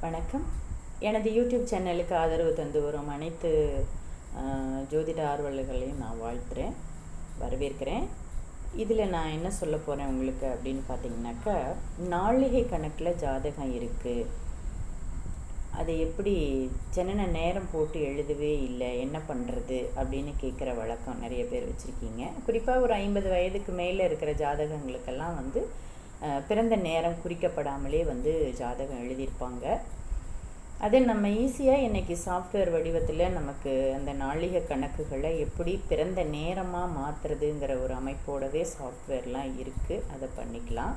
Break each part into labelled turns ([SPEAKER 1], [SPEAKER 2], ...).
[SPEAKER 1] வணக்கம். எனது யூடியூப் சேனலுக்கு ஆதரவு தந்து வரும் அனைத்து ஜோதிட ஆர்வலர்களையும் நான் வாழ்த்துறேன், வரவேற்கிறேன். இதில் நான் என்ன சொல்ல போகிறேன் உங்களுக்கு அப்படின்னு பார்த்தீங்கன்னாக்கா, நாளிகை கணக்கில் ஜாதகம் இருக்குது, அதை எப்படி ஜனன நேரம் போட்டு எழுதவே இல்லை, என்ன பண்ணுறது அப்படின்னு கேட்குற வழக்கம் நிறைய பேர் வச்சுருக்கீங்க. குறிப்பாக ஒரு 50 வயதுக்கு மேலே இருக்கிற ஜாதகங்களுக்கெல்லாம் பிறந்த நேரம் குறிக்கப்படாமலே ஜாதகம் எழுதியிருப்பாங்க. அதை நம்ம ஈஸியாக இன்றைக்கி சாஃப்ட்வேர் வடிவத்தில் நமக்கு அந்த நாளிகை கணக்குகளை எப்படி பிறந்த நேரமாக மாற்றுறதுங்கிற ஒரு அமைப்போடவே சாஃப்ட்வேர்லாம் இருக்குது, அதை பண்ணிக்கலாம்.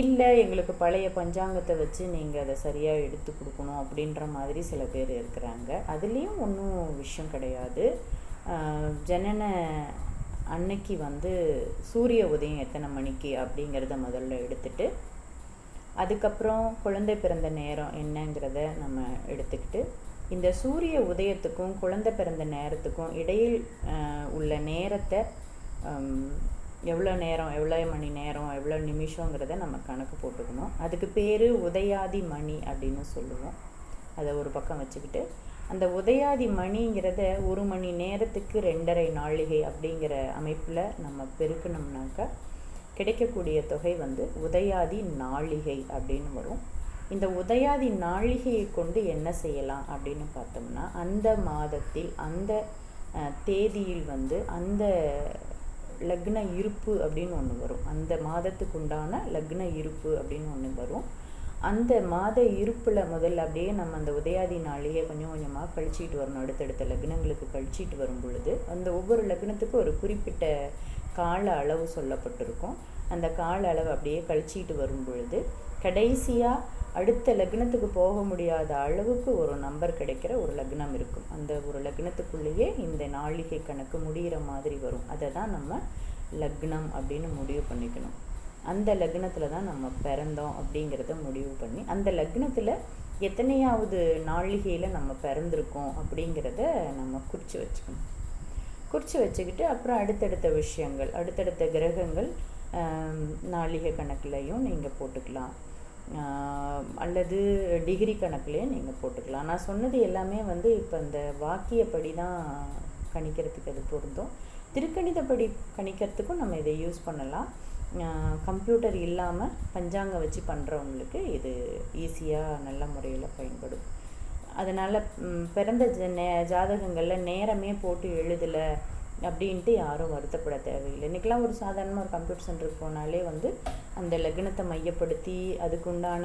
[SPEAKER 1] இல்லை எங்களுக்கு பழைய பஞ்சாங்கத்தை வச்சு நீங்கள் அதை சரியாக எடுத்து கொடுக்கணும் அப்படின்ற மாதிரி சில பேர் இருக்கிறாங்க. அதுலேயும் ஒன்றும் விஷயம் கிடையாது. ஜனன அன்னைக்கு சூரிய உதயம் எத்தனை மணிக்கு அப்படிங்கிறத முதல்ல எடுத்துகிட்டு, அதுக்கப்புறம் குழந்தை பிறந்த நேரம் என்னங்கிறத நம்ம எடுத்துக்கிட்டு, இந்த சூரிய உதயத்துக்கும் குழந்தை பிறந்த நேரத்துக்கும் இடையில் உள்ள நேரத்தை எவ்வளோ நேரம், எவ்வளோ மணி நேரம், எவ்வளோ நிமிஷங்கிறத நம்ம கணக்கு போட்டுக்கணும். அதுக்கு பேர் உதயாதி மணி அப்படின்னு சொல்லுவோம். அதை ஒரு பக்கம் வச்சுக்கிட்டு, அந்த உதயாதி மணிங்கிறத 1 மணி நேரத்துக்கு 2.5 நாழிகை அப்படிங்கிற அமைப்பில் நம்ம பெருக்கணும்னாக்கா கிடைக்கக்கூடிய தொகை உதயாதி நாழிகை அப்படின்னு வரும். இந்த உதயாதி நாழிகையை கொண்டு என்ன செய்யலாம் அப்படின்னு பார்த்தோம்னா, அந்த மாதத்தில் அந்த தேதியில் அந்த லக்ன இருப்பு அப்படின்னு ஒன்று வரும். அந்த மாதத்துக்கு உண்டான லக்ன இருப்பு அப்படின்னு ஒன்று வரும். அந்த மாத இருப்பில் முதல்ல அப்படியே நம்ம அந்த உதயாதி நாளிகை கொஞ்சம் கொஞ்சமாக கழிச்சிட்டு வரணும். அடுத்தடுத்த லக்னங்களுக்கு கழிச்சிட்டு வரும் பொழுது அந்த ஒவ்வொரு லக்னத்துக்கும் ஒரு குறிப்பிட்ட கால அளவு சொல்லப்பட்டிருக்கும். அந்த கால அளவு அப்படியே கழிச்சிட்டு வரும் பொழுது கடைசியாக அடுத்த லக்னத்துக்கு போக முடியாத அளவுக்கு ஒரு நம்பர் கிடைக்கிற ஒரு லக்னம் இருக்கும். அந்த ஒரு லக்னத்துக்குள்ளேயே இந்த நாளிகை கணக்கு முடிகிற மாதிரி வரும். அதை தான் நம்ம லக்னம் அப்படின்னு முடிவு பண்ணிக்கணும். அந்த லக்னத்தில் தான் நம்ம பிறந்தோம் அப்படிங்கிறத முடிவு பண்ணி, அந்த லக்னத்தில் எத்தனையாவது நாளிகையில் நம்ம பிறந்திருக்கோம் அப்படிங்கிறத நம்ம குறித்து வச்சுக்கணும். குறித்து வச்சுக்கிட்டு அப்புறம் அடுத்தடுத்த விஷயங்கள், அடுத்தடுத்த கிரகங்கள் நாளிகை கணக்குலையும் நீங்கள் போட்டுக்கலாம், அல்லது டிகிரி கணக்குலையும் நீங்கள் போட்டுக்கலாம். நான் சொன்னது எல்லாமே இப்போ இந்த வாக்கியப்படி தான் கணிக்கிறதுக்கு அது பொருந்தும். திருக்கணிதப்படி கணிக்கிறதுக்கும் நம்ம இதை யூஸ் பண்ணலாம். கம்ப்யூட்டர் இல்லாமல் பஞ்சாங்கம் வச்சு பண்ணுறவங்களுக்கு இது ஈஸியாக நல்ல முறையில் பயன்படும். அதனால் பிறந்த ஜாதகங்களில் நேரமே போட்டு எழுதலை அப்படின்ட்டு யாரும் வருத்தப்பட தேவையில்லை. இன்றைக்கெலாம் ஒரு சாதாரணமாக ஒரு கம்ப்யூட்டர் சென்டருக்கு போனாலே அந்த லக்னத்தை மையப்படுத்தி அதுக்குண்டான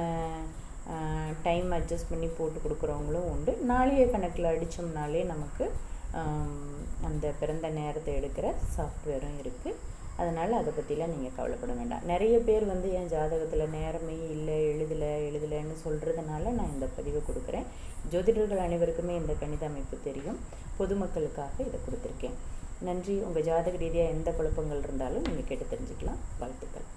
[SPEAKER 1] டைம் அட்ஜஸ்ட் பண்ணி போட்டு கொடுக்குறவங்களும் உண்டு. நாளிகை கணக்கில் அடித்தோம்னாலே நமக்கு அந்த பிறந்த நேரத்தை எடுக்கிற சாஃப்ட்வேரும் இருக்குது. அதனால் அதை பற்றிலாம் நீங்கள் கவலைப்பட வேண்டாம். நிறைய பேர் என் ஜாதகத்தில் நேரமே இல்லை, எழுதலைன்னு சொல்கிறதுனால நான் இந்த பதிவை கொடுக்குறேன். ஜோதிடர்கள் அனைவருக்குமே இந்த கணித அமைப்பு தெரியும். பொதுமக்களுக்காக இதை கொடுத்துருக்கேன். நன்றி. உங்கள் ஜாதக ரீதியாக எந்த குழப்பங்கள் இருந்தாலும் நீங்கள் கேட்டு தெரிஞ்சுக்கலாம். வாழ்த்துக்கள்.